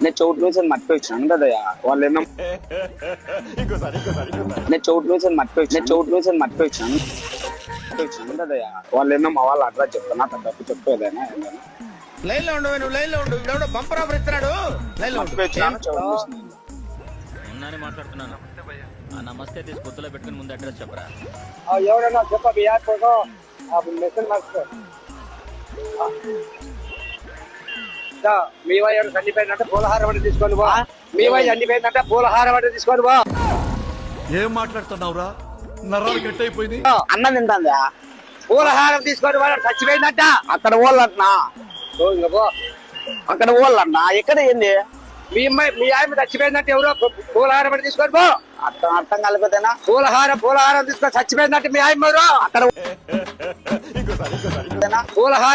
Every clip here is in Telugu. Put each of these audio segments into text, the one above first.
నేను చోటు నుంచి మర్చిపోయిచ్చాను కదయ్యా వాళ్ళు ఏమో నేను చోటు నుంచి మర్చిపోయిచ్చాను కదయ్యా వాళ్ళు ఏమో మా వాళ్ళు అడ్రస్ చెప్తాను అంత డబ్బు చెప్పేదైనా ఏదైనా లైన్ లో ఉండు నువ్వు లైన్ లో ఉండు ఇప్పుడు బంపర్ ఆఫర్ ఇస్తున్నాడు లైన్ లో ఉన్నానే మాట్లాడుతున్నాను నమస్తే తీసి గుర్తులో పెట్టుకుని ముందు అడ్రస్ చెప్పరా ఎవరన్నా చెప్పి యాడ్ కోసం మెసేజ్ మార్చుకో మీ వాయి ఎవరు చనిపోయిందంటే పూలహారం అంటే తీసుకొని పో మీ వాయి చనిపోయిందంటే పూలహారం అంటే తీసుకొని పో ఏం మాట్లాడుతున్నావురా నరాలు గట్టి అయిపోయింది అన్నం తింటాందా పూలహారం తీసుకొని వాడు చచ్చిపోయిందంట అక్కడ వాళ్ళన్నా ఇంకా పో అక్కడ వాళ్ళన్నా ఎక్కడ ఏంది మీ అమ్మాయి మీ ఆయన చచ్చిపోయిందంటే ఎవరో పూలహారం అంటే తీసుకొని పో అర్థం కలిపేదేనా పూలహారం తీసుకొని చచ్చిపోయిందంటే మీ ఆయన ఎవరు అక్కడ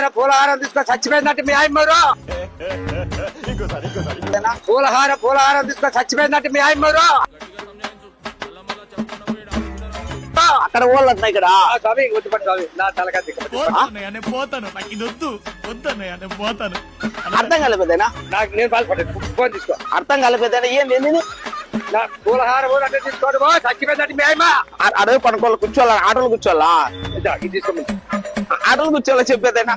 పూలహారం తీసుకొని చచ్చిపోయిందంటే మీ ఆయన ఎవరు పూలహారం తీసుకొని చచ్చిపోయిందంటే మీ ఆయన ఎవరు అక్కడ వాళ్ళన్నా ఇక్కడ స్వామి గుర్తుపట్టు స్వామి నా తలకాయ పోతాను నాకు ఇది వద్దు వద్దన్నయ్య నేను పోతాను అర్థం కలిపేదేనా నాకు నేను బాధపడ్డాను ఫోన్ తీసుకో అర్థం కలిపేదేనా ఏంది ఏంది నా పూలహారం అంటే తీసుకోండి బా చచ్చిపోయిందంటే మీ ఆయన అడవి పనుకోవాలి కూర్చోవాలా ఆటోలు కూర్చోవాలా ఇది తీసుకోండి ఆటోలు కూర్చోవాలా చెప్పేదేనా